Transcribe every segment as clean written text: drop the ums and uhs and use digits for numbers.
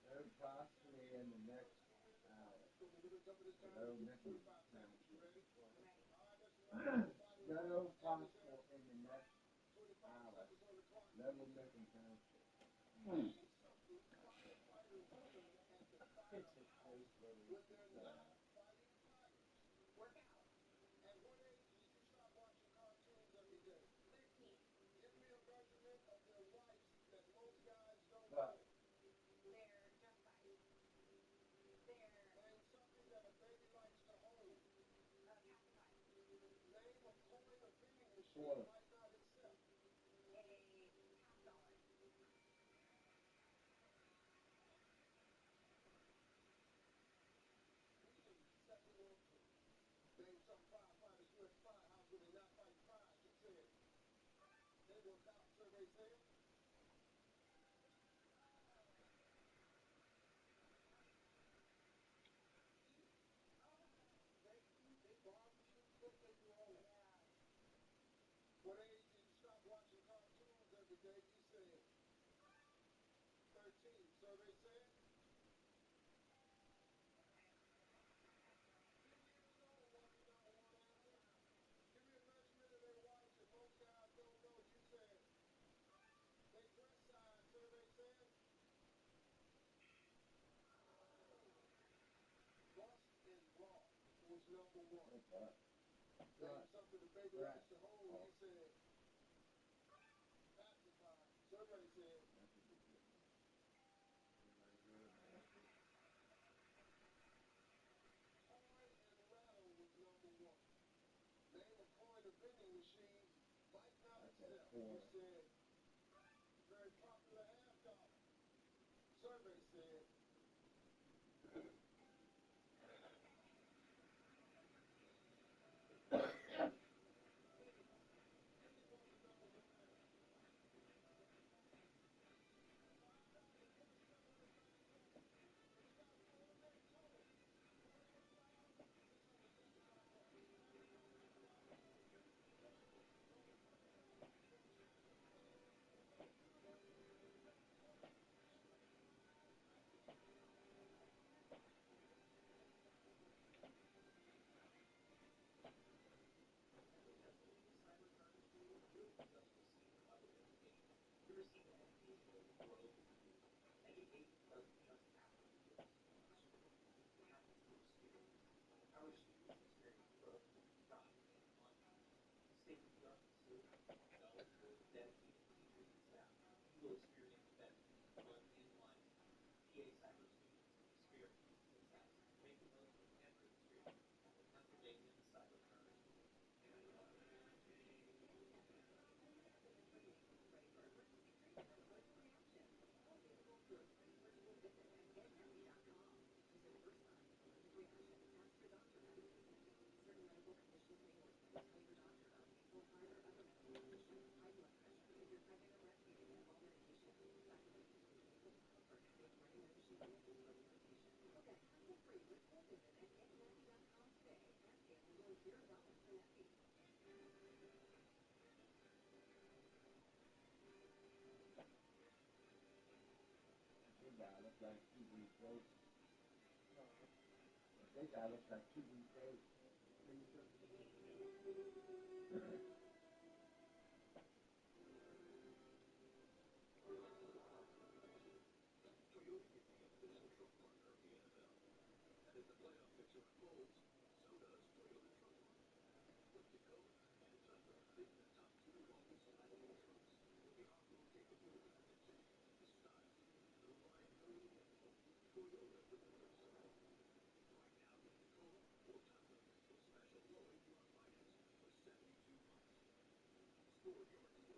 No possibly in the next hour. No missing township. No possible in the next hour. No missing township. It's a place where we but quarter. Oh, but breast. Oh, that's a good one. Everybody go to bed. That's a quarter. Big guy looks like 2 weeks old. The big guy looks like 2 weeks old. Freezer.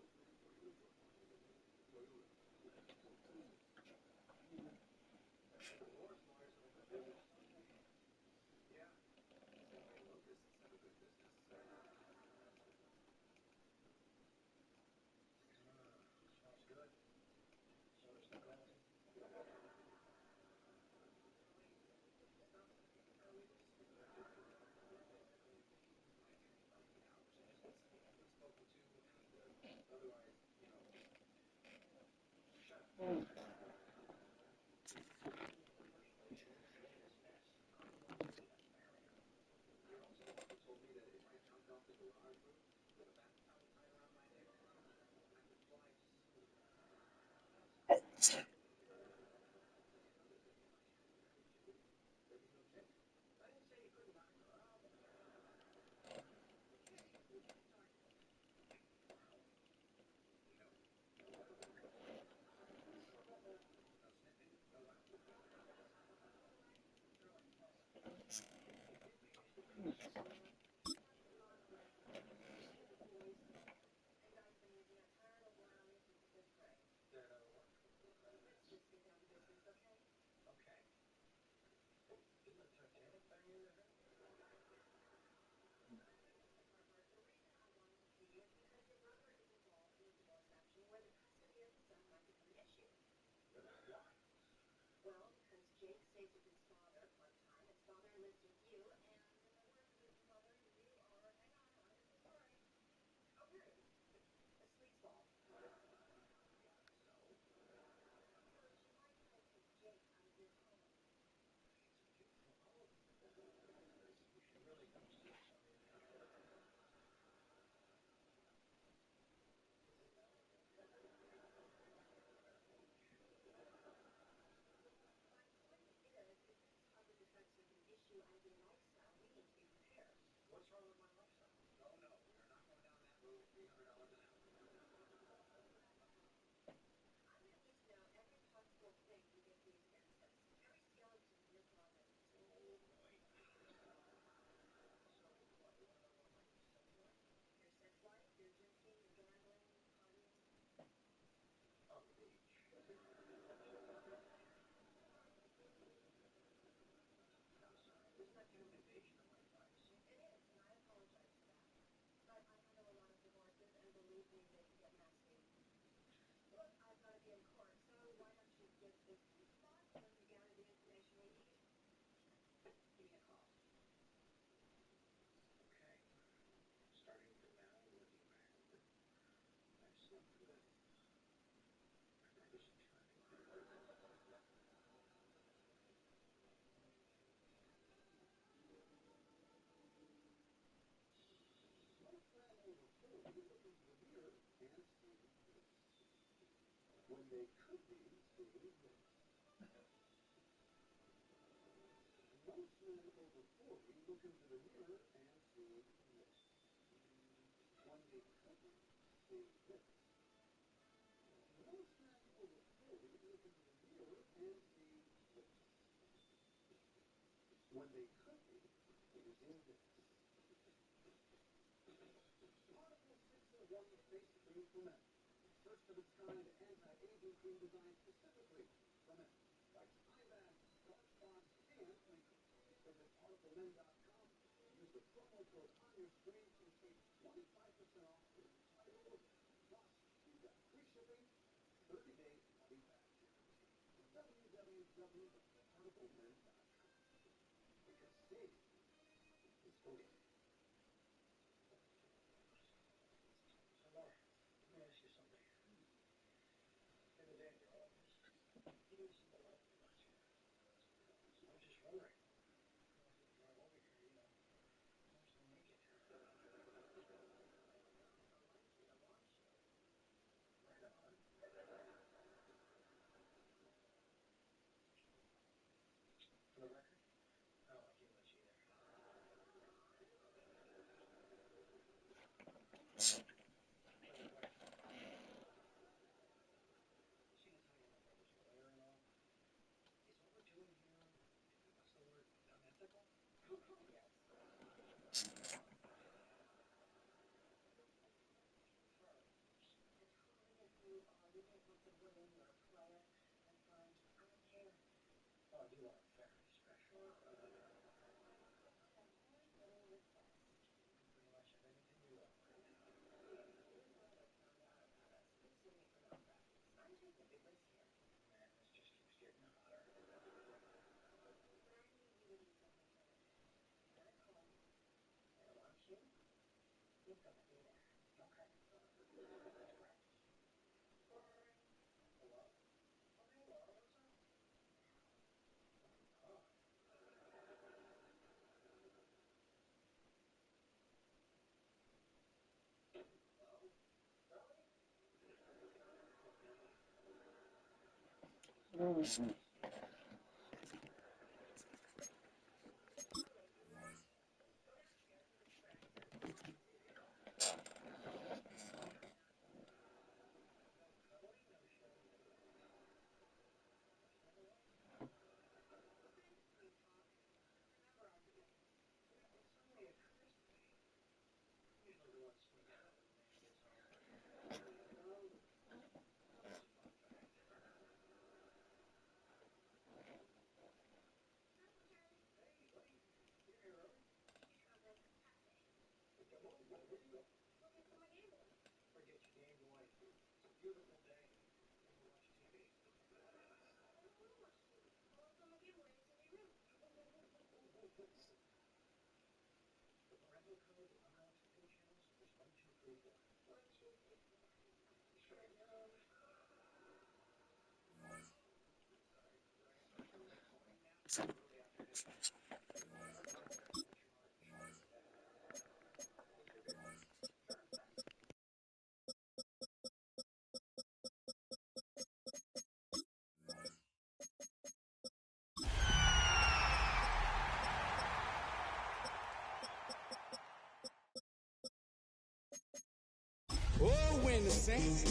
Oh, when the saints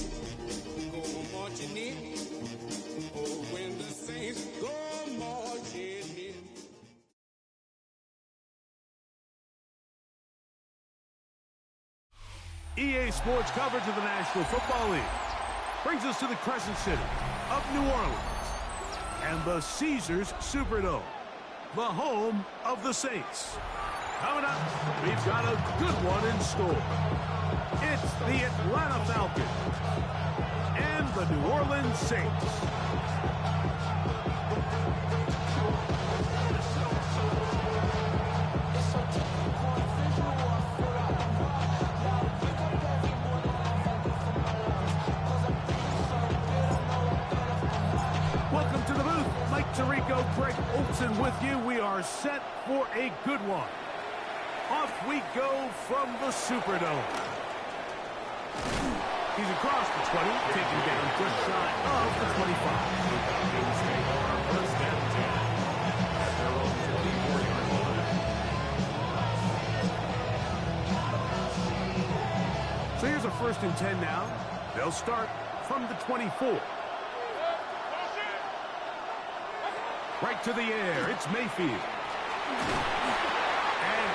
go marching in. Oh, when the saints go marching in. EA Sports coverage of the National Football League brings us to the Crescent City of New Orleans and the Caesars Superdome, the home of the Saints. Coming up, we've got a good one in store. It's the Atlanta Falcons and the New Orleans Saints. Welcome to the booth. Mike Tirico, Greg Olson with you. We are set for a good one. Off we go from the Superdome. He's across the 20, taken down just shy of the 25. First down 10 at their own 24-yard line. So here's a 1st and 10 now. They'll start from the 24. Right to the air. It's Mayfield.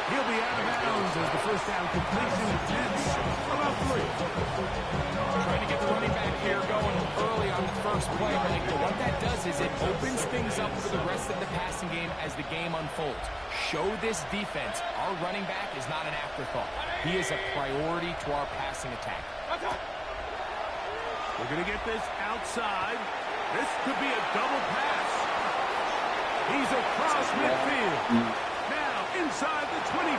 He'll be out of bounds as the first down completion attempts about 3. Trying to get the running back here going early on the first play, but what that does is it opens things up for the rest of the passing game as the game unfolds. Show this defense our running back is not an afterthought. He is a priority to our passing attack. We're going to get this outside. This could be a double pass. He's across midfield. Inside the 25.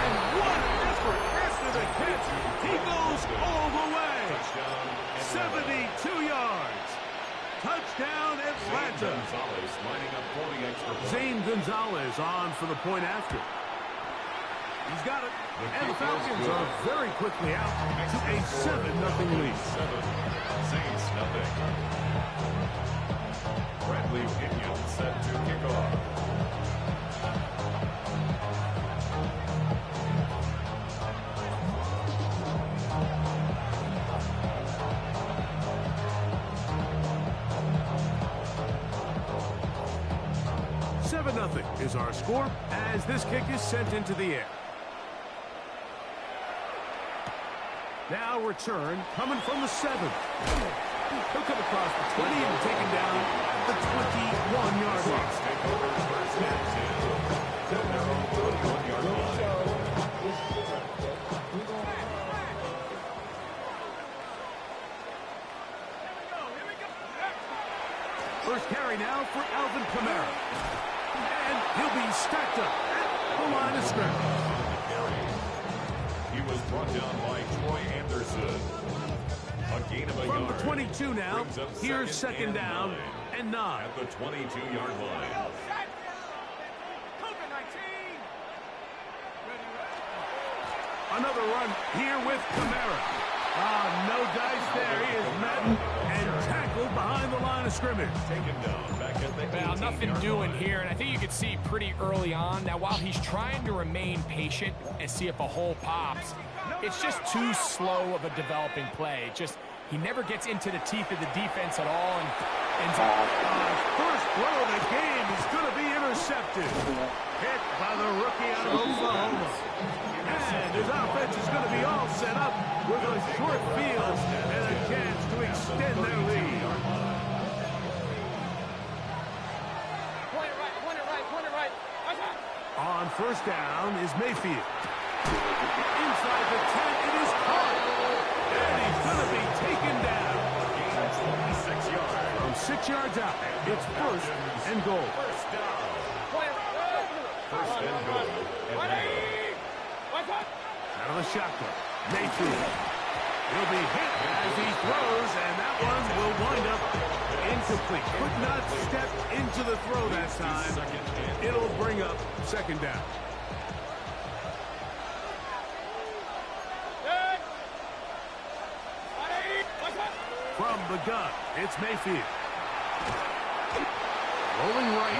And what an effort after the catch. He goes all the way. 72 yards. Touchdown Atlanta. Zane Gonzalez on for the point after. He's got it. And the Falcons are very quickly out to a 7-0 lead. Saints nothing. Bradley Pinion set to kick off. Nothing is our score as this kick is sent into the air. Now return coming from the 7. He'll come across the 20 and taken down at the 21-yard line. First carry now for Alvin Kamara. And he'll be stacked up at the line of scrimmage. He was brought down by Troy Anderson. A gain of a From yard. the 22 now, here's second down and 9. At the 22-yard line. Another run here with Kamara. No dice there. He is met and tackled behind line of scrimmage. Taken down back at the Well, nothing 18-yard doing line. here, and I think you can see pretty early on. Now, while he's trying to remain patient and see if a hole pops, it's just too slow of a developing play. He never gets into the teeth of the defense at all and ends up. First throw of the game is going to be intercepted. Hit by the rookie out of Oklahoma. And his offense is going to be all set up with a short field and a chance to extend their lead. Point it right. On first down is Mayfield. Inside the 10, it is caught. And he's going to be taken down. 26 yards. From 6 yards out, it's first and goal. First down. First and goal. And Out of the shotgun, Mayfield. He'll be hit as he throws, and that one will wind up incomplete. Could not step into the throw that time. It'll bring up second down. From the gun, it's Mayfield. Rolling right.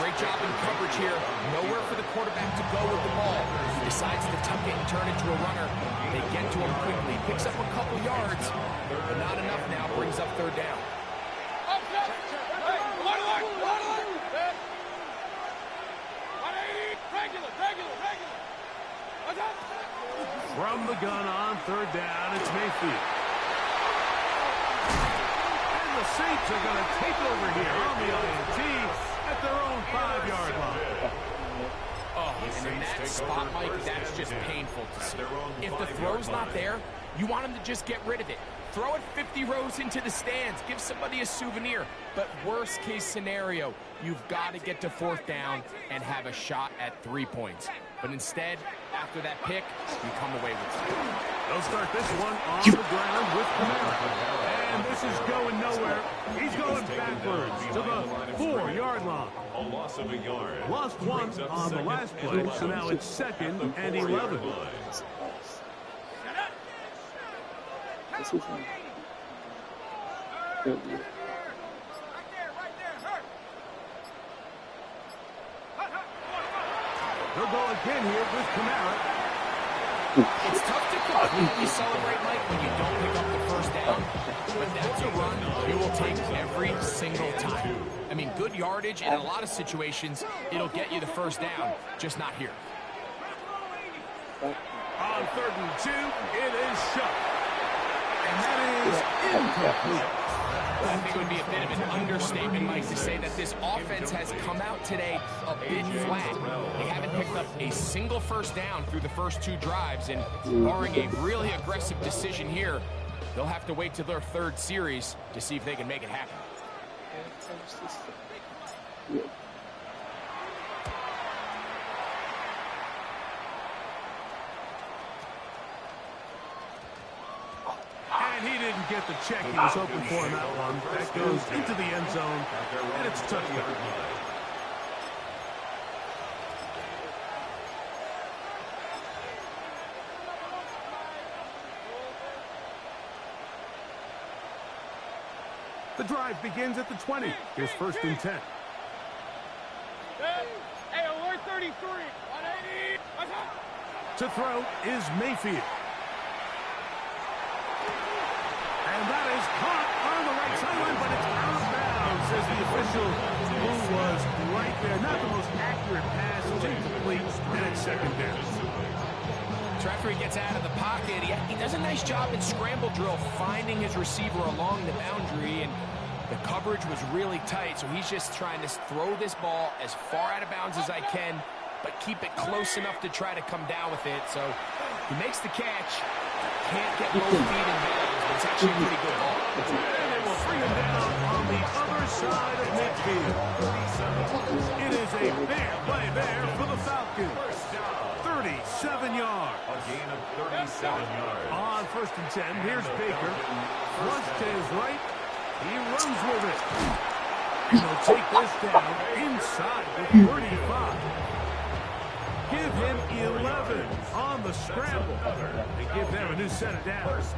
Great job in coverage here. Nowhere for the quarterback to go with the ball. He decides to tuck it and turn into a runner. They get to him quickly. Picks up a couple yards, but not enough now. Brings up third down. From the gun on third down, it's Mayfield. And the Saints are going to take over here on the INT at their own 5-yard line. Oh, and in that spot, Mike, that's just painful to see. If the throw's not there, you want him to just get rid of it. Throw it 50 rows into the stands. Give somebody a souvenir. But worst case scenario, you've got to get to fourth down and have a shot at 3 points. But instead, after that pick, you come away with it. They'll start this one on the ground with Kamara. And this is going nowhere. He's going backwards to the 4-yard line. a loss of a yard. Lost one on the last play, so now it's second and 11. This is good. They'll go again here with Kamara. It's tough to completely celebrate, Mike, when you don't pick up the first down. But that's a run you will take every single time. I mean, good yardage in a lot of situations, it'll get you the first down, just not here. On 3rd and 2, it is shut. And that is incomplete. I think it would be a bit of an understatement, Mike, to say that this offense has come out today a bit flat. They haven't picked up a single first down through the first 2 drives, and barring a really aggressive decision here, they'll have to wait till their 3rd series to see if they can make it happen. And he didn't get the check he was hoping for in that one. That goes into the end zone, and it's a touchdown. The drive begins at the 20. Here's 1st and 10. Hey, alert 33. 180. To throw is Mayfield. And that is caught on the right sideline, but it's out of bounds, says the official, who was right there. Not the most accurate pass, it's incomplete, and it's 2nd down. So after he gets out of the pocket, he does a nice job in scramble drill finding his receiver along the boundary, and the coverage was really tight, so he's just trying to throw this ball as far out of bounds as I can, but keep it close enough to try to come down with it. So he makes the catch, can't get both feet in bounds, but it's actually a pretty good ball. And they will bring him down on the other side of midfield. It is a big play there for the Falcons. 37 yards. A gain of 37 yards. On 1st and 10, here's Baker. Once to his right, he runs with it. And he'll take this down inside the 35. Give him 11 on the scramble. And give them a new set of downs.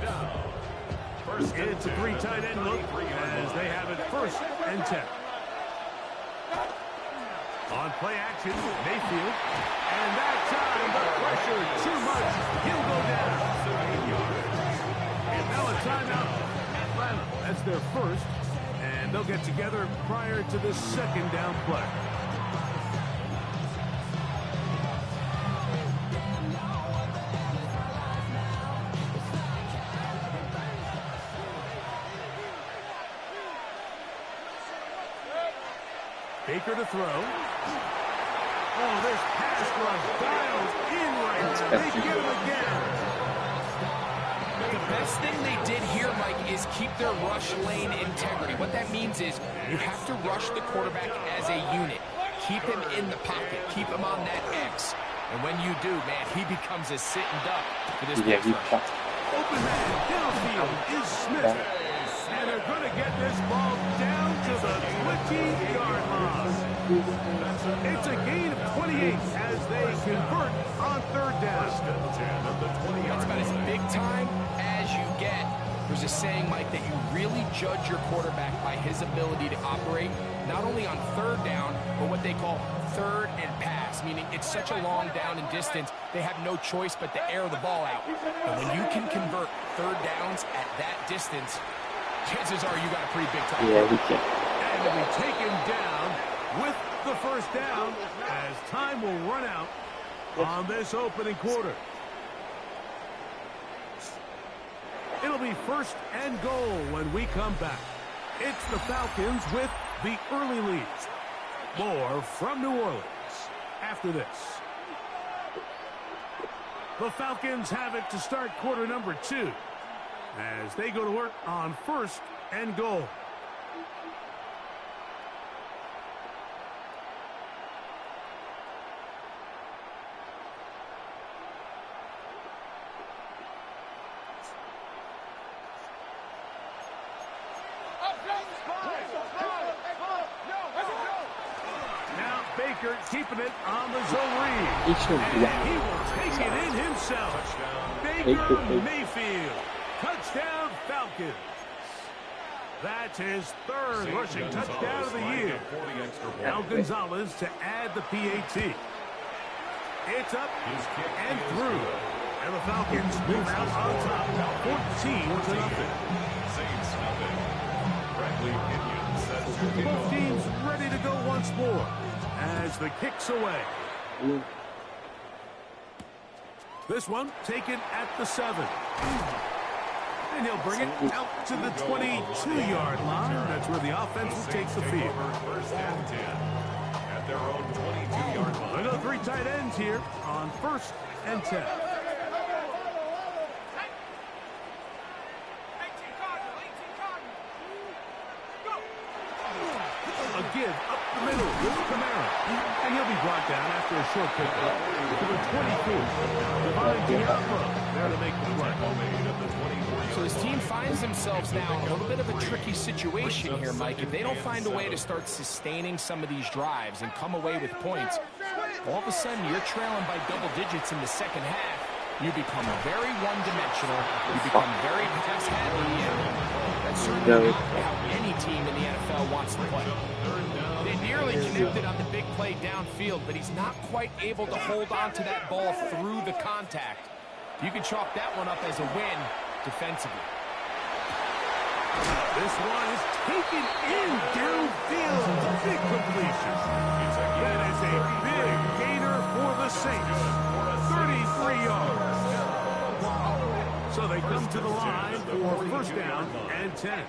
It's a 3 tight end look as they have it 1st and 10. On play action, Mayfield. And that time, the pressure too much. He'll go down. And now a timeout. Atlanta, that's their first. And they'll get together prior to the 2nd down play. Baker to throw. Oh, this pass rush dials in right now. They get him again. The best thing they did here, Mike, is keep their rush lane integrity. What that means is you have to rush the quarterback as a unit. Keep him in the pocket. Keep him on that X. And when you do, man, he becomes a sitting duck for this pass rush. Open man downfield is Smith. And they're going to get this ball down to the 20-yard line. It's a gain of 28 as they convert on 3rd down. That's about as big time as you get. There's a saying, Mike, that you really judge your quarterback by his ability to operate not only on 3rd down, but what they call 3rd and pass, meaning it's such a long down and distance, they have no choice but to air the ball out. And when you can convert 3rd downs at that distance, chances are you got a pretty big time. Yeah, we can. And they'll be taken down with the 1st down as time will run out on this opening quarter. It'll be 1st and goal when we come back. It's the Falcons with the early lead. More from New Orleans after this. The Falcons have it to start quarter number 2 as they go to work on 1st and goal. Now Baker keeping it on the zone read. And he will take it in himself. Baker Mayfield. Touchdown Falcons. That's his 3rd rushing touchdown of the year. Now Gonzalez to add the PAT. It's up and through. And the Falcons move out on top, 14-0. Both teams ready to go once more as the kick's away. This one taken at the 7. And he'll bring it out to the 22-yard line. That's where the offense will take the field. 1st and 10 at their own 22-yard line. Another 3 tight ends here on 1st and 10. A give up the middle with Kamara. And he'll be brought down after a short pickup to the 24. There to make the play. So his team finds themselves now in a little bit of a tricky situation here, Mike. If they don't find a way to start sustaining some of these drives and come away with points, all of a sudden you're trailing by double digits in the 2nd half. You become very one-dimensional. You become very pass-heavy. That's certainly not how any team in the NFL wants to play. They nearly connected on the big play downfield, but he's not quite able to hold on to that ball through the contact. You can chalk that one up as a win defensively. This one is taken in downfield. Big completion. That is a big gainer for the Saints. 33 yards. So they come to the line for 1st down and 10.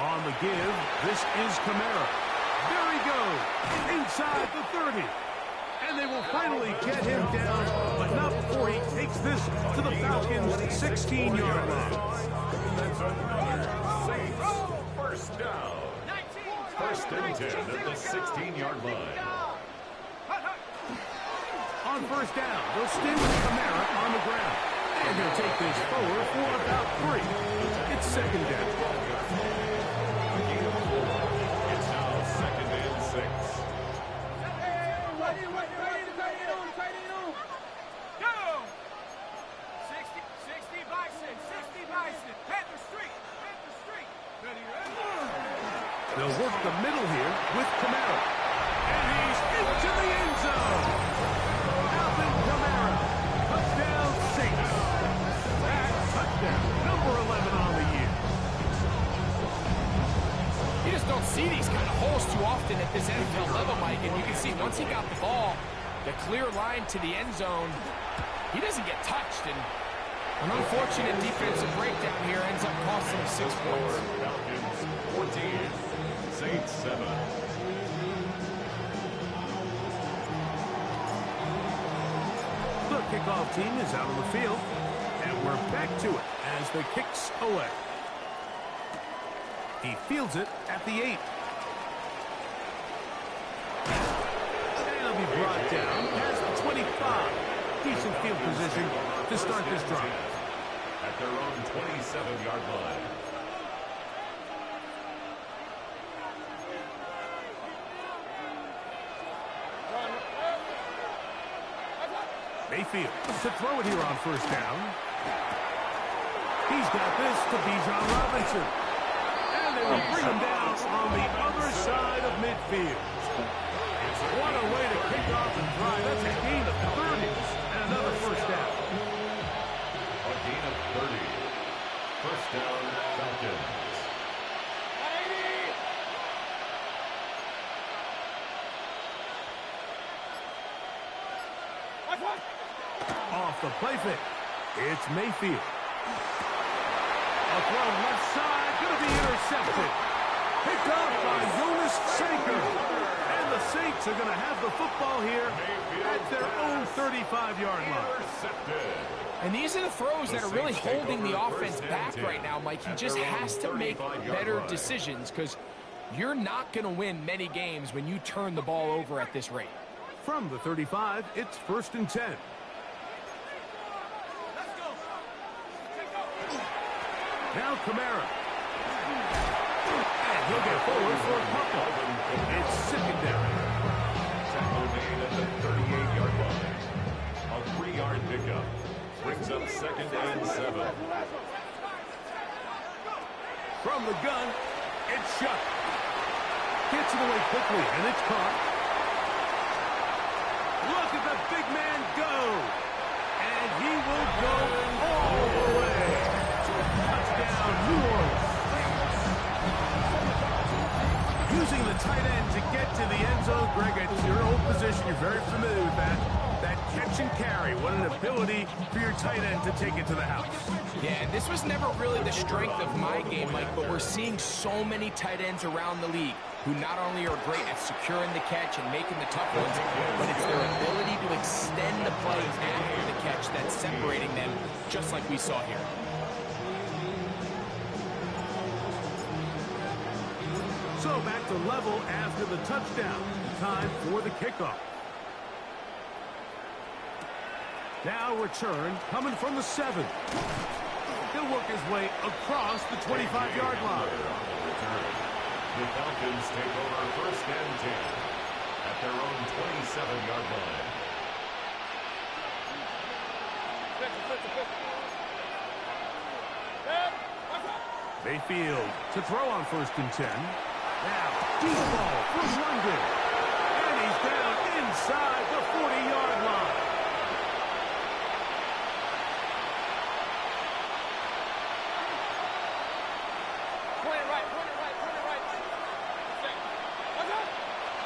On the give, this is Kamara. There he goes. Inside the 30. And they will finally get him down, but not before he takes this to the Falcons' 16-yard line. 1st down. 1st and 10 at the 16-yard line. On 1st down, they'll stay with Kamara on the ground. And he'll take this forward for about 3. It's 2nd down. It's now 2nd and 6. They'll work the middle here with Kamara. And he's into the end zone. Alvin Kamara. Touchdown, Saints. That's touchdown, number 11 on the year. You just don't see these kind of holes too often at this NFL level, Mike. And you can see once he got the ball, the clear line to the end zone, he doesn't get touched. And an unfortunate defensive breakdown here ends up costing him 6 points. Falcons 14, Saints 7. The kickoff team is out on the field, and we're back to it as the kick's away. He fields it at the 8. And he'll be brought down past the 25. Decent field position to start this drive. At their own 27-yard line. Mayfield to throw it here on first down. He's got this to Bijan Robinson. And they will bring him down on the other side of midfield. What a way to kick off the drive. That's a gain of 30 and another first down. A gain of 30. First down, Falcons. Off the play fake. It's Mayfield. A throw left side, going to be intercepted. Picked up by Jonas Sanker. And the Saints are going to have the football here at their own 35-yard line. And these are the throws that are really holding the offense back right now, Mike. He just has to make better decisions because you're not going to win many games when you turn the ball over at this rate. From the 35, it's 1st and 10. Now Kamara. And he'll get forward for a couple. It's secondary. Tackle made at the 38-yard line. A 3-yard pickup. Brings up 2nd and 7. From the gun, it's shut. Gets it away quickly, and it's caught. Look at the big man go. And he will go all the way. Touchdown, New Orleans. Using the tight end to get to the end zone, Greg, it's your old position. You're very familiar with that. That catch and carry. What an ability for your tight end to take it to the house. Yeah, and this was never really the strength of my game, Mike, but we're seeing so many tight ends around the league who not only are great at securing the catch and making the tough ones, but it's their ability to extend the play after the catch that's separating them, just like we saw here. So back to level after the touchdown. Time for the kickoff. Now return coming from the 7. He'll work his way across the 25-yard line. The Falcons take over 1st and 10 at their own 27-yard line. Mayfield to throw on 1st and 10. Now, deep ball from London. And he's down inside the 40-yard line.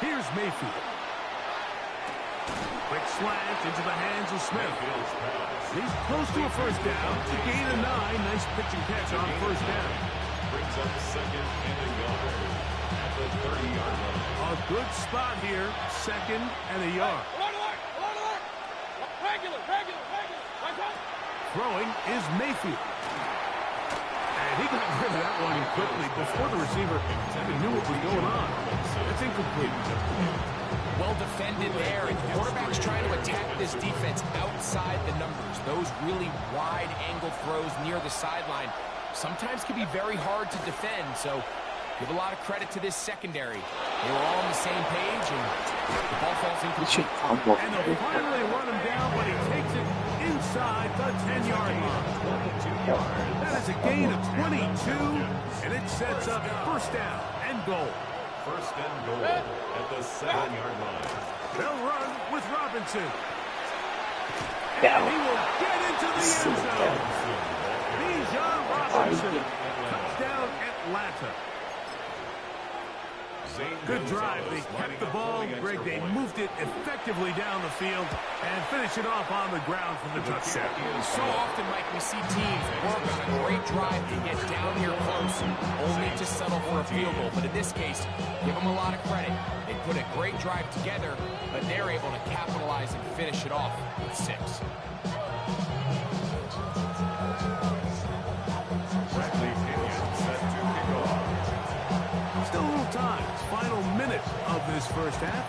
Here's Mayfield. Quick slant into the hands of Smith. He's close to a first down. To gain a 9. Nice pitch and catch on first down. Brings up 2nd and a yard at the 30-yard line. A good spot here. 2nd and a yard. Throwing is Mayfield. And he got rid of that one quickly before the receiver even knew what was going on. It's incomplete. Well defended there, and quarterback's trying to attack this defense outside the numbers. Those really wide angle throws near the sideline sometimes can be very hard to defend, so give a lot of credit to this secondary. They were all on the same page, and the ball falls incomplete. And they'll finally run him down, but he takes it inside the 10-yard line. 22 yards. That is a gain of 22, and it sets up first down and and goal. First and goal at the 7-yard line. They'll run with Robinson. And he will get into the end zone. Bijan Robinson. Touchdown, Atlanta. Good drive. They kept the ball. Greg, they moved it effectively down the field and finish it off on the ground for the touchdown. So often, Mike, we see teams work on a great drive to get down here close, only to settle for a field goal. But in this case, give them a lot of credit. They put a great drive together, but they're able to capitalize and finish it off with 6. Still a little time. Final minute of this first half.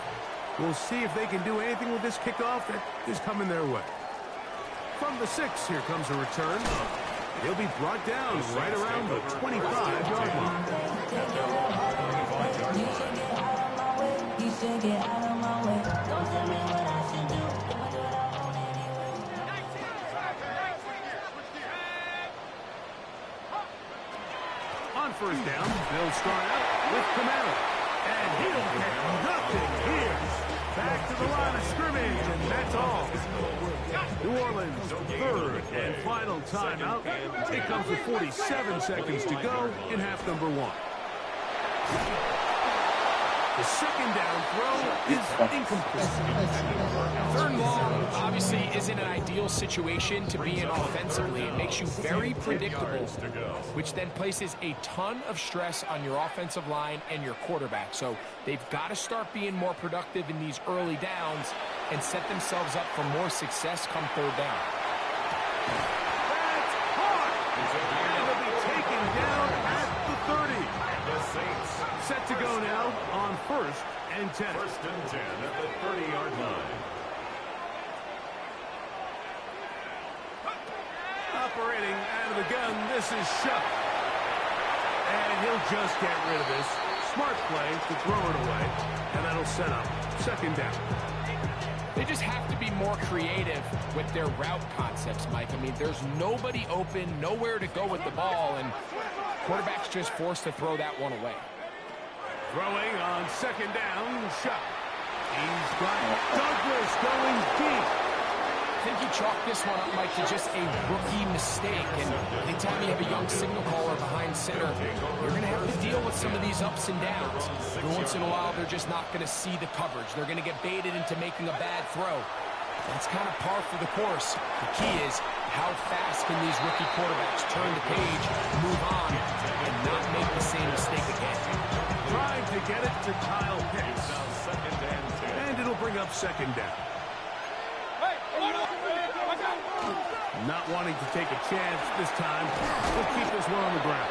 We'll see if they can do anything with this kickoff that is coming their way. From the 6, here comes a return. He'll be brought down right around the 25-yard line. You should get out of my way. Don't tell me what I should do. On first down, they'll start out with Kamara. And he'll get nothing here. Back to the line of scrimmage, and that's all. New Orleans, third and final timeout. It comes with 47 seconds to go in half number 1. The second down throw is incomplete. Third and long obviously isn't an ideal situation to be in offensively. It makes you very predictable, which then places a ton of stress on your offensive line and your quarterback. So they've got to start being more productive in these early downs and set themselves up for more success come third down. That's hard. And it'll be taken down at the 30. The Saints Set to go now on first and 10. first and 10 at the 30-yard line. Operating out of the gun, this is Shuck. And he'll just get rid of this. Smart play to throw it away. And that'll set up second down. They just have to be more creative with their route concepts, Mike. I mean, there's nobody open, nowhere to go with the ball, and quarterback's just forced to throw that one away. Throwing on second down, Shuck. He's got Douglas going deep. I think you chalk this one up, Mike, to just a rookie mistake. And anytime you have a young signal caller behind center, you're going to have to deal with some of these ups and downs. Every once in a while, they're just not going to see the coverage. They're going to get baited into making a bad throw. That's kind of par for the course. The key is how fast can these rookie quarterbacks turn the page, move on, and not make the same mistake again. Trying to get it to Kyle Pitts. And it'll bring up second down. Not wanting to take a chance this time. We'll keep this one on the ground.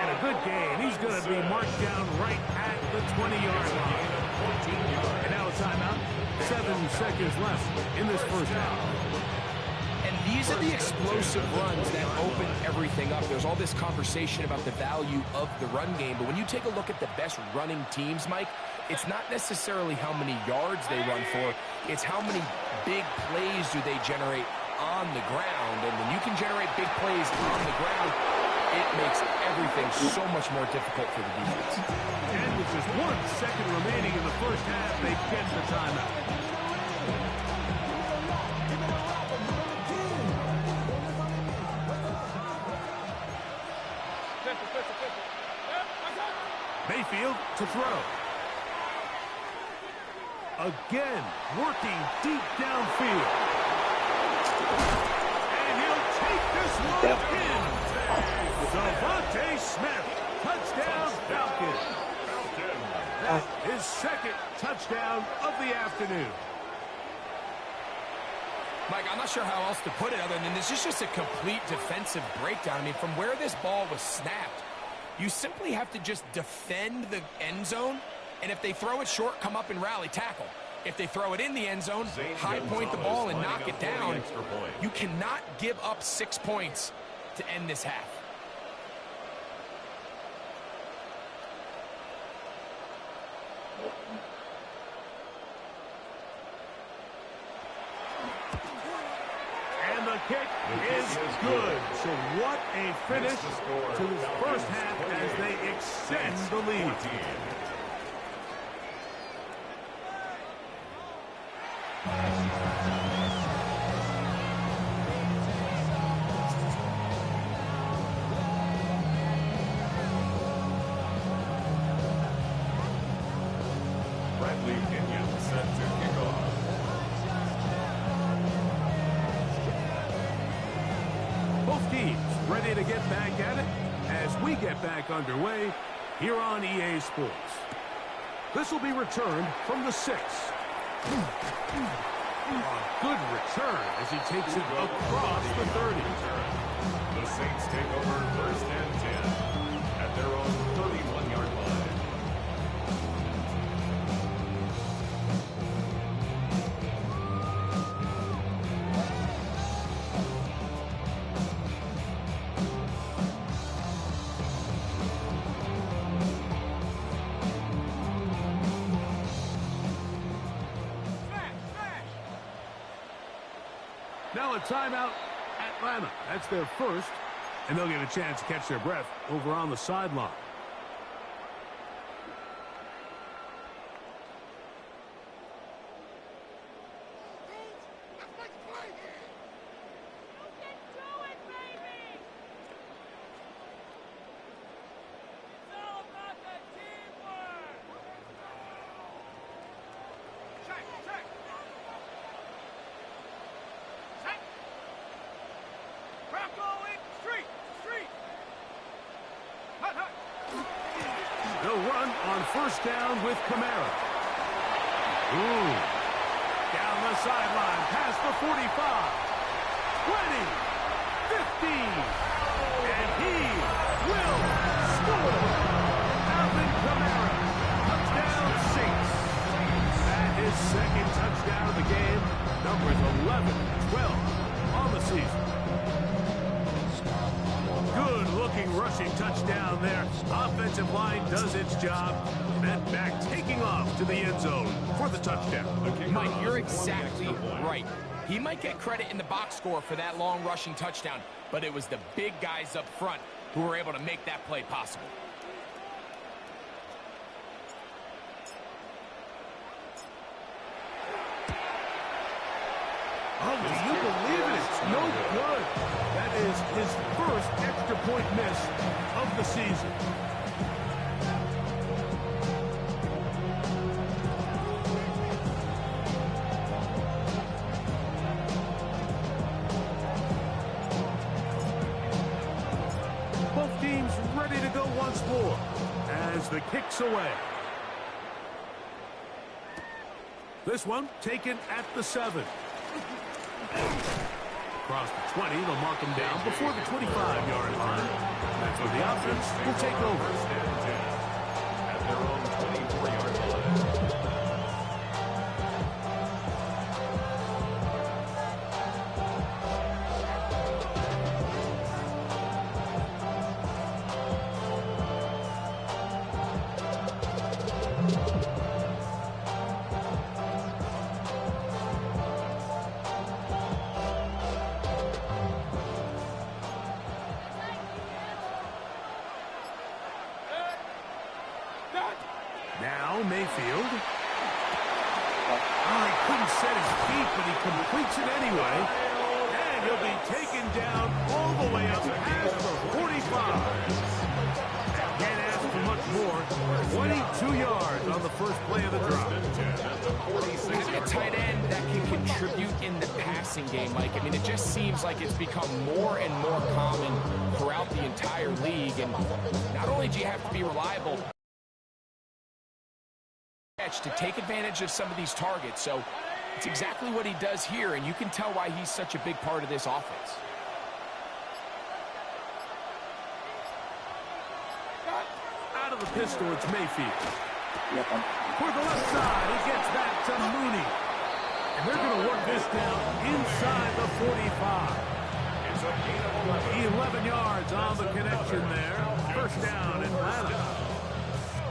And a good gain. He's going to be marked down right at the 20-yard line. And now a timeout. 7 seconds left in this first half. And these are the explosive runs that open everything up. There's all this conversation about the value of the run game, but when you take a look at the best running teams, Mike, it's not necessarily how many yards they run for, it's how many big plays do they generate on the ground. And when you can generate big plays on the ground, it makes everything so much more difficult for the defense. And with just 1 second remaining in the first half, they get the timeout. Mayfield to throw. Again, working deep downfield. And he'll take this one in. Devontae Smith, touchdown Falcon. His second touchdown of the afternoon. Mike, I'm not sure how else to put it other than this is just a complete defensive breakdown. I mean, from where this ball was snapped, you simply have to just defend the end zone, and if they throw it short, come up and rally tackle. If they throw it in the end zone, high point the ball and knock it down. You cannot give up 6 points to end this half. And the kick is is good. So what a finish to this first half as they extend the lead. Both teams ready to get back at it as we get back underway here on EA Sports. This will be returned from the 6. Good return as he takes it across the 30. The Saints take over first and 10 at their own 31-yard line. Now a timeout, Atlanta. That's their first, and they'll get a chance to catch their breath over on the sideline. They'll run on first down with Kamara. Ooh. Down the sideline, past the 45. 20. 15. And he will score. Alvin Kamara. Touchdown, Saints. That is second touchdown of the game. Numbers 11, 12 on the season. Good-looking rushing touchdown there. Offensive line does its job. And back taking off to the end zone for the touchdown. Mike, you're exactly right. He might get credit in the box score for that long rushing touchdown, but it was the big guys up front who were able to make that play possible. Oh, do you believe it? It's no good. That is his first extra point miss of the season. Both teams ready to go once more as the kick's away. This one taken at the 7. Across the 20, they'll mark him down before the 25-yard line. That's where the offense will take over. At their own 24-yard line. Now Mayfield. Oh, he couldn't set his feet, but he completes it anyway. And he'll be taken down all the way up past the 45. Can't ask for much more. 22 yards on the first play of the drive. Having a tight end that can contribute in the passing game, Mike. I mean, it just seems like it's become more and more common throughout the entire league. And not only do you have to be reliable to take advantage of some of these targets, so it's exactly what he does here, and you can tell why he's such a big part of this offense. Out of the pistol, it's Mayfield. For the left side, he gets back to Mooney. And they're going to work this down inside the 45. 11 yards on the connection there. First down, Atlanta.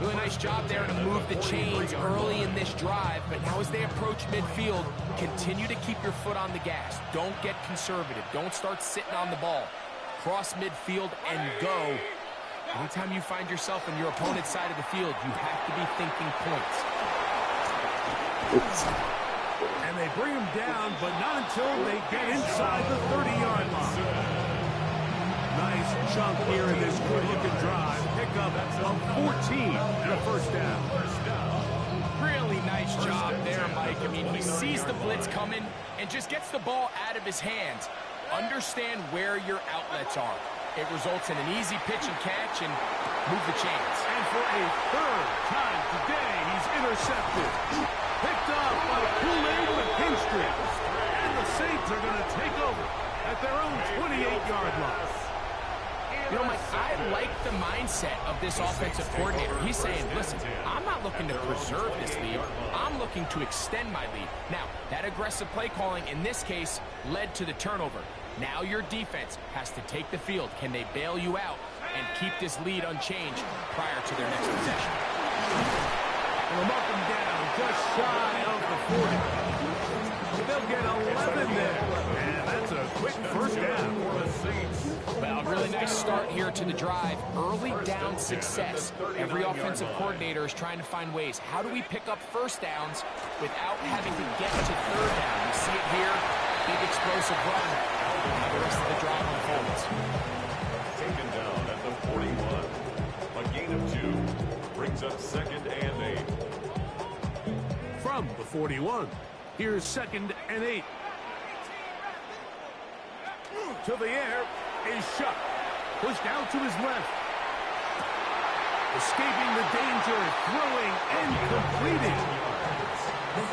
Really nice job there to move the chains early in this drive, but now as they approach midfield, continue to keep your foot on the gas. Don't get conservative. Don't start sitting on the ball. Cross midfield and go. Anytime you find yourself on your opponent's side of the field, you have to be thinking points. And they bring him down, but not until they get inside the 30-yard line. Nice chunk here in this good-looking drive. Pick up of 14 and a first down. Really nice job there, Mike. I mean, he sees the blitz coming and just gets the ball out of his hands. Understand where your outlets are. It results in an easy pitch and catch and move the chains. And for a third time today, he's intercepted. Picked up by Kool-Aid McKinstry. And the Saints are going to take over at their own 28-yard line. You know, Mike, I like the mindset of this offensive coordinator. He's saying, listen, I'm not looking to preserve this lead. I'm looking to extend my lead. Now, that aggressive play calling in this case led to the turnover. Now your defense has to take the field. Can they bail you out and keep this lead unchanged prior to their next possession? They'll mark them down just shy of the 40. They'll get 11 there. And that's a quick first down for the Saints. Well, a really nice start here to the drive. Early down success. Every offensive coordinator is trying to find ways. How do we pick up first downs without having to get to third down? You see it here. Big explosive run. Now the rest of the drive unfolds. Taken down at the 41. A gain of 2. Brings up second and 8. From the 41, here's second and 8. To the air is Shuck. Pushed out to his left. Escaping the danger, throwing and completing.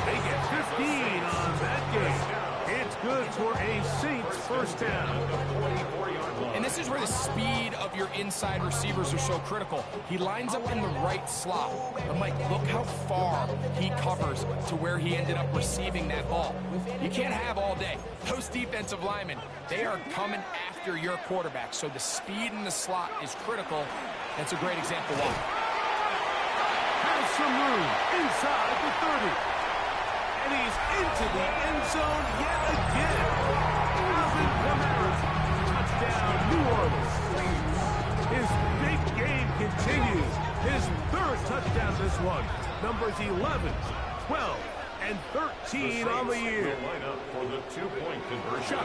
They get 15 on that game. It's good for a Saints first down. And this is where the speed of your inside receivers are so critical. He lines up in the right slot. But Mike, look how far he covers to where he ended up receiving that ball. You can't have all day. Those defensive linemen, they are coming after your quarterback. So the speed in the slot is critical. That's a great example why. Has some room inside the 30. And he's into the end zone yet again. Alvin Kamara, touchdown, New Orleans. His big game continues. His third touchdown this one. Numbers 11, 12, and 13 on the year. Line up for the 2-point conversion.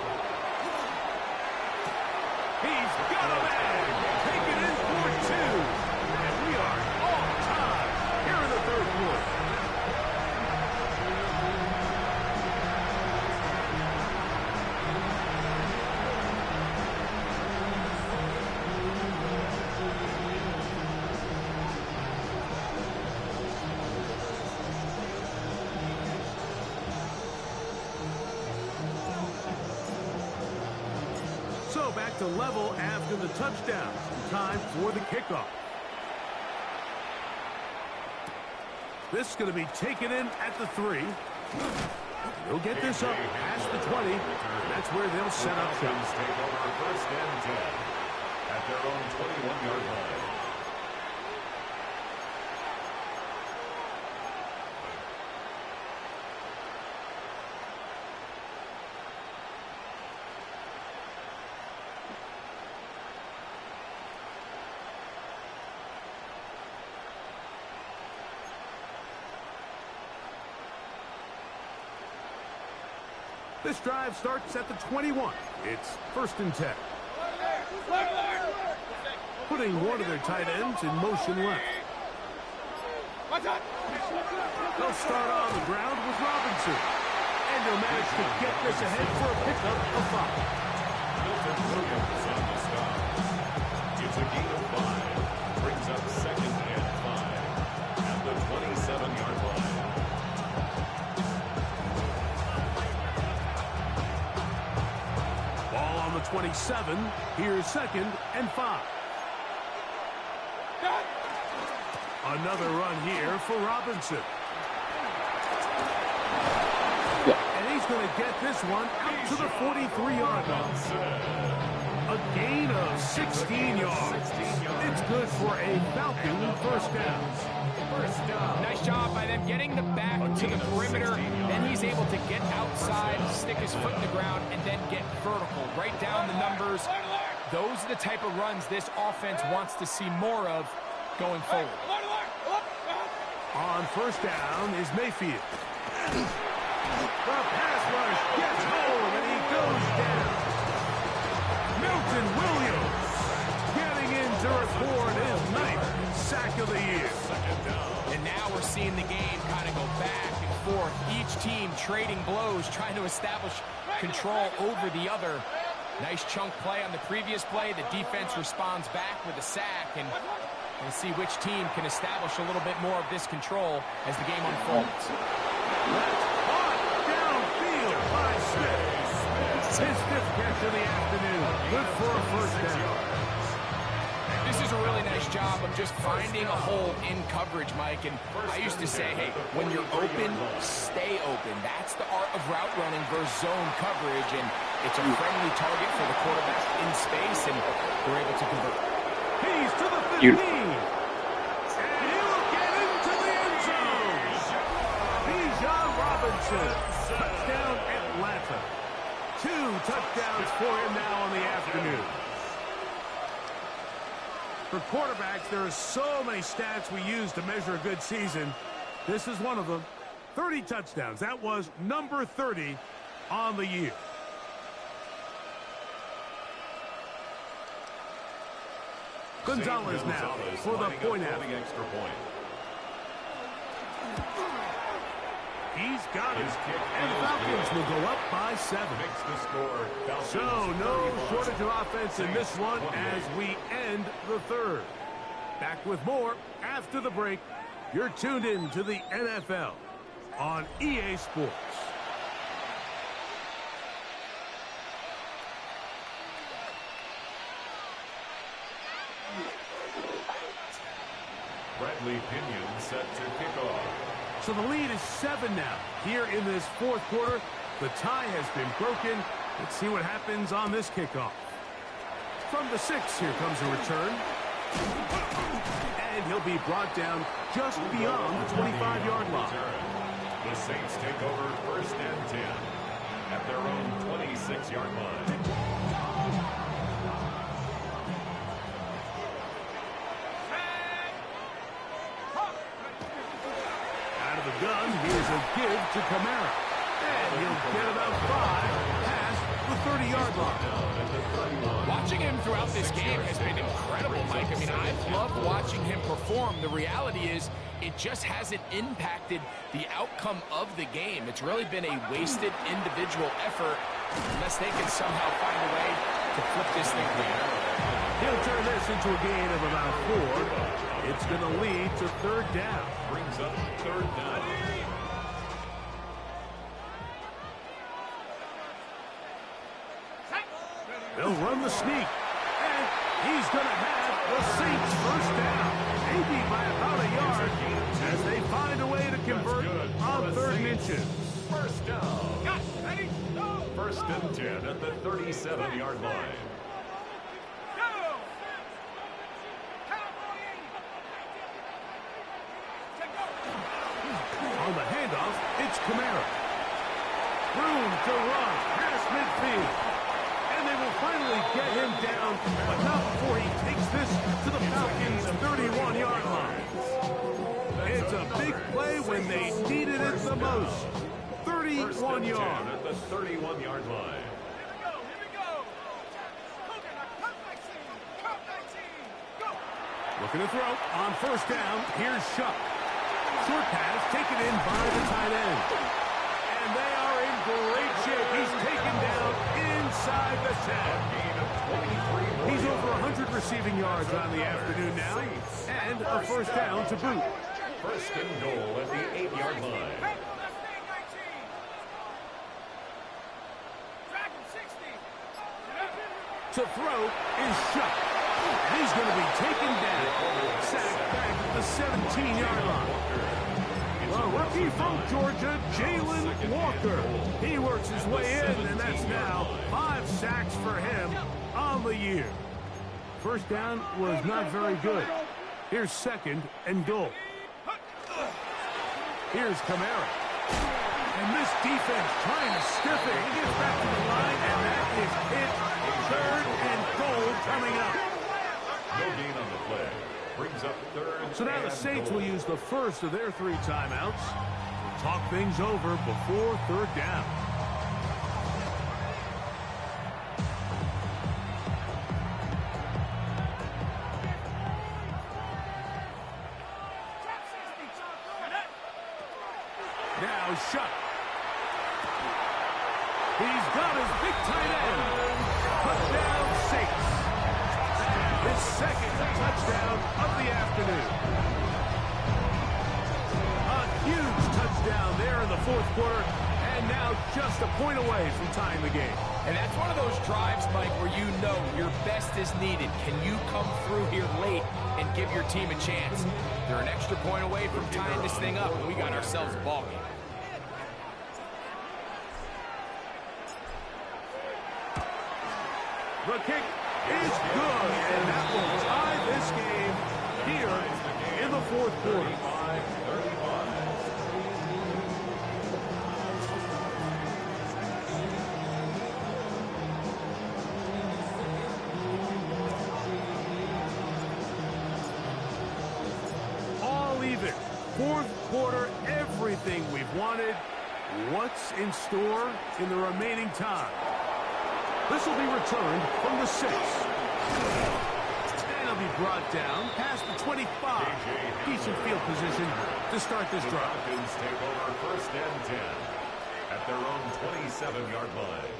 He's got a man. Take it in for 2. And we are all tied here in the third quarter. So back to level after the touchdown. Time for the kickoff. This is going to be taken in at the 3. They'll get this up past the 20. That's where they'll set up shop. Take over first and 10 at their own 21-yard line. This drive starts at the 21. It's first and 10. Putting one of their tight ends in motion left. They'll start on the ground with Robinson. And they'll manage to get this ahead for a pickup of 5. Milton Williams on the stop. It's a gain of 5. Brings up second and 5 at the 27-yard line. Ball on the 27. Here's second and 5. Another run here for Robinson. And he's going to get this one out to the 43-yard line. A gain of 16 yards. It's good good for a Falcon first down. Nice job by them getting the back to the perimeter. Then he's able to get outside, stick his foot in the ground, and then get vertical. Right down the numbers. Those are the type of runs this offense wants to see more of going forward. On first down is Mayfield. The pass rush gets home, and he goes down. Milton Williams getting in to record his 9th sack of the year. And now we're seeing the game kind of go back and forth. Each team trading blows, trying to establish control over the other. Nice chunk play on the previous play. The defense responds back with a sack, and we'll see which team can establish a little bit more of this control as the game unfolds. Caught downfield by Smith. His 5th catch of the afternoon. Good for a first down. This is a really nice job of just finding a hole in coverage, Mike. And I used to say, hey, when you're open, stay open. That's the art of route running versus zone coverage. And it's a friendly target for the quarterback in space, and they're able to convert. He's to the 15. And he'll get into the end zone. Bijan Robinson. Touchdown Atlanta. 2 touchdowns for him now on the afternoon. For quarterbacks, there are so many stats we use to measure a good season. This is one of them. 30 touchdowns. That was number 30 on the year. Gonzalez now for the point after. Extra point. He's got it. And the Falcons will go up by 7. Makes the score. Falcons So no 31. shortage of offense in this one as we end the 3rd. Back with more after the break. You're tuned in to the NFL on EA Sports. Bradley Pinion set to kick off. So the lead is 7 now. Here in this 4th quarter, the tie has been broken. Let's see what happens on this kickoff. From the 6, here comes a return. And he'll be brought down just beyond the 25-yard line. The Saints take over 1st and 10 at their own 26-yard line. The gun, here's a give to Kamara. And he'll get about 5 past the 30-yard line. Watching him throughout this game has been incredible, Mike. I mean, I've loved watching him perform. The reality is it just hasn't impacted the outcome of the game. It's really been a wasted individual effort unless they can somehow find a way to flip this thing around. He'll turn this into a gain of about 4. It's going to lead to 3rd down. Brings up 3rd down. They'll run the sneak. And he's going to have the Saints 1st down. Maybe by about a yard as they find a way to convert on 3rd and inches. 1st down. 1st and 10 at the 37-yard line. On the handoff, it's Kamara. Room to run past midfield. And they will finally get him down, but not before he takes this to the Falcons' 31-yard line. It's a big play when they needed it the most. 31 yards. At the 31-yard line. Looking to throw on 1st down. Here's Shuck. Short pass taken in by the tight end. And they are in great shape. He's taken down inside the 10. He's over 100 receiving yards on the afternoon now. And a 1st down to boot. 1st and goal at the 8-yard line. To throw is Shuck. He's going to be taken down. Sacked back at the 17-yard line. The rookie from Georgia, Jalen Walker. He works his way in, and that's now 5 sacks for him on the year. first down was not very good. Here's second and goal. Here's Kamara. And this defense trying to stiff it. He gets back to the line, and that is it. Third and goal coming up. No gain on the play. Brings up third. So now the Saints will use the first of their 3 timeouts to talk things over before third down. Now shut. He's got his big tight end. Touchdown Saints. His second touchdown of the afternoon. A huge touchdown there in the fourth quarter, and now just a point away from tying the game. And that's one of those drives, Mike, where you know your best is needed. Can you come through here late and give your team a chance? They're an extra point away from tying this thing up, and we got ourselves a ball game. The kick is good, and that will tie this game here in the fourth quarter. All even. Fourth quarter, everything we've wanted. What's in store in the remaining time? This will be returned from the 6. And it'll be brought down past the 25. Decent field position to start this drive. Falcons take over first and 10 at their own 27-yard line.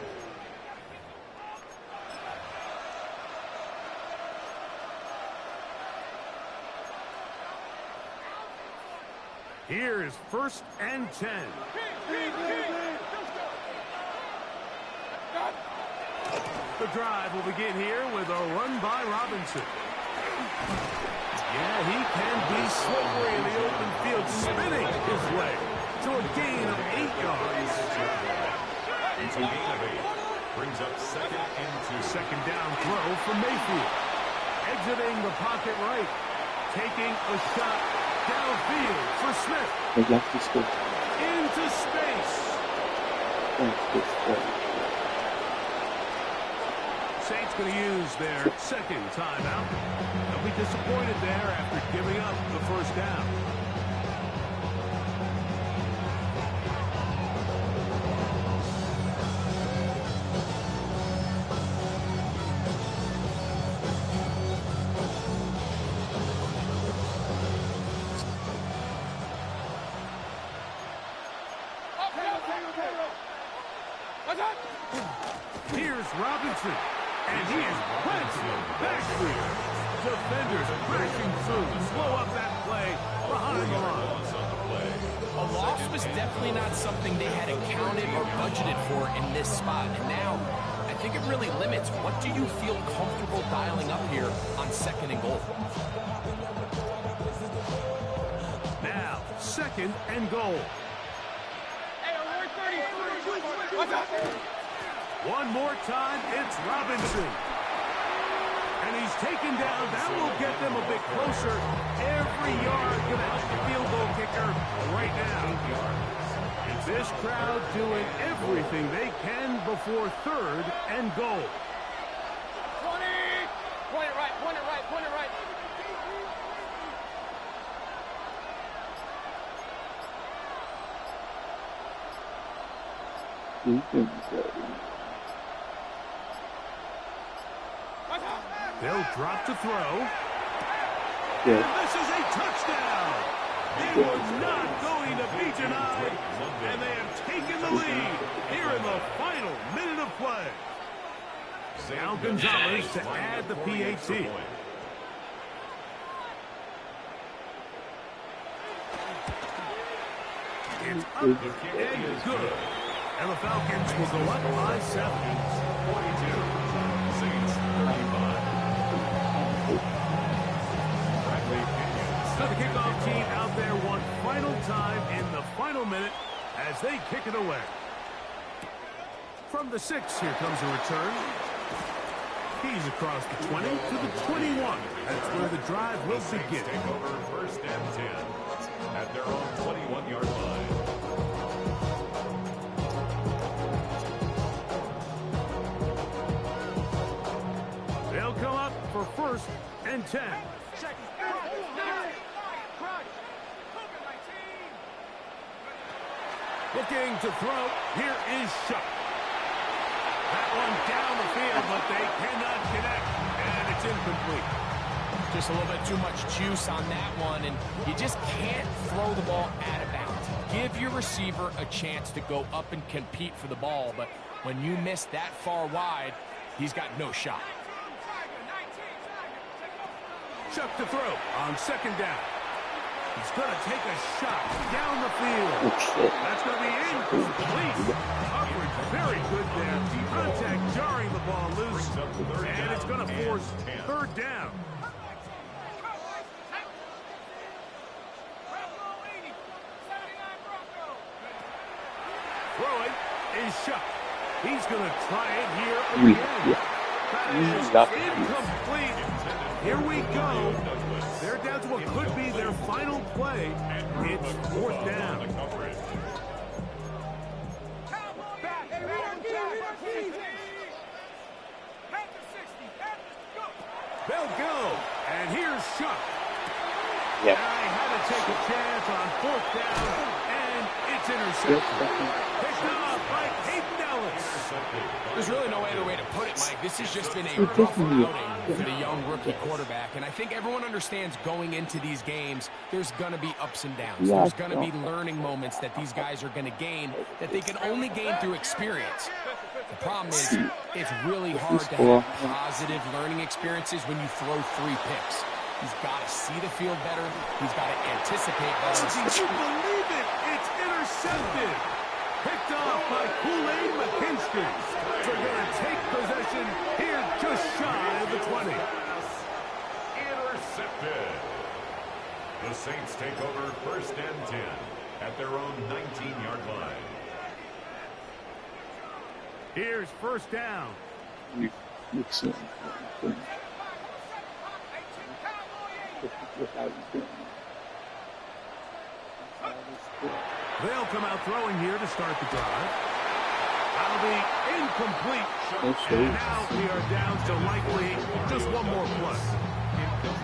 Here's first and 10. The drive will begin here with a run by Robinson. Yeah, he can be slippery in the open field, spinning his way to a gain of 8 yards. It's a gain of 8. Brings up second and 2. Second down throw from Mayfield. Exiting the pocket right. Taking a shot downfield for Smith. Into space. Saints going to use their second timeout. They'll be disappointed there after giving up the first down. Here's Robinson. And he is planted back here. Defenders crashing through to slow up that play behind the line. A loss was definitely not something they had accounted or budgeted for in this spot. And now, I think it really limits what do you feel comfortable dialing up here on second and goal. Now, second and goal. One more time, it's Robinson. And he's taken down. That will get them a bit closer. Every yard going to help the field goal kicker right now. This crowd doing everything they can before third and goal. 20! Point it right, point it right, point it right. They'll drop to throw. And this is a touchdown. They were not going to be denied. And they have taken the lead here in the final minute of play. Now Gonzalez to add the PAT. It's up and good. And the Falcons will go up by 7. 42. Saints 35. So the kickoff team out there one final time in the final minute as they kick it away. From the 6, here comes a return. He's across the 20 to the 21. That's where the drive will begin. Take over first and 10 at their own 21-yard line. They'll come up for first and 10. Looking to throw. Here is Shuck. That one down the field, but they cannot connect, and it's incomplete. Just a little bit too much juice on that one, and you just can't throw the ball out of bounds. Give your receiver a chance to go up and compete for the ball, but when you miss that far wide, he's got no shot. Shuck to throw on second down. He's going to take a shot down the field. That's going to be incomplete. Coverage very good there. Contact jarring the ball loose. And it's going to force third down. Throwing is Shuck. He's going to try it here again. That is incomplete. Here we go. They're down to what could be their final play. It's fourth down. They'll go. And here's Shuck. Yeah. I had to take a chance on fourth down, and it's intercepted. Picked up by Hayden Ellis. There's really no other way to put it, Mike. This has just been a rough outing for the young rookie quarterback. And I think everyone understands going into these games, there's going to be ups and downs. There's going to be learning moments that these guys are going to gain that they can only gain through experience. The problem is it's really hard to have positive learning experiences when you throw 3 picks. He's got to see the field better. He's got to anticipate better. Did you believe it? It's intercepted. Picked off by Kool-Aid McKinstry. They're going to take possession here just shy of the 20. Intercepted. The Saints take over first and 10 at their own 19-yard line. Here's first down. They'll come out throwing here to start the drive. That'll be incomplete. And now we are down to likely just one more play.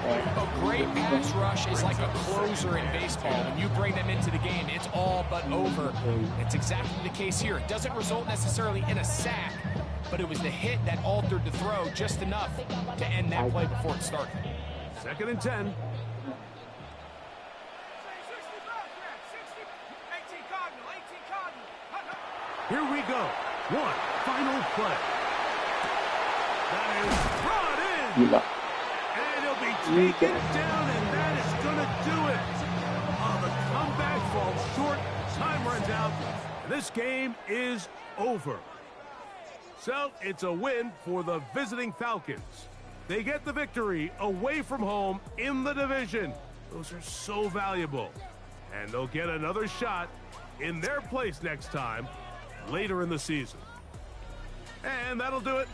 A great pass rush is like a closer in baseball. When you bring them into the game, it's all but over. It's exactly the case here. It doesn't result necessarily in a sack, but it was the hit that altered the throw just enough to end that play before it started. Second and 10. Here we go. One final play. That is brought in. And he'll be taken down, and that is going to do it. Oh, the comeback falls short. Time runs out. This game is over. So it's a win for the visiting Falcons. They get the victory away from home in the division. Those are so valuable. And they'll get another shot in their place next time, later in the season. And that'll do it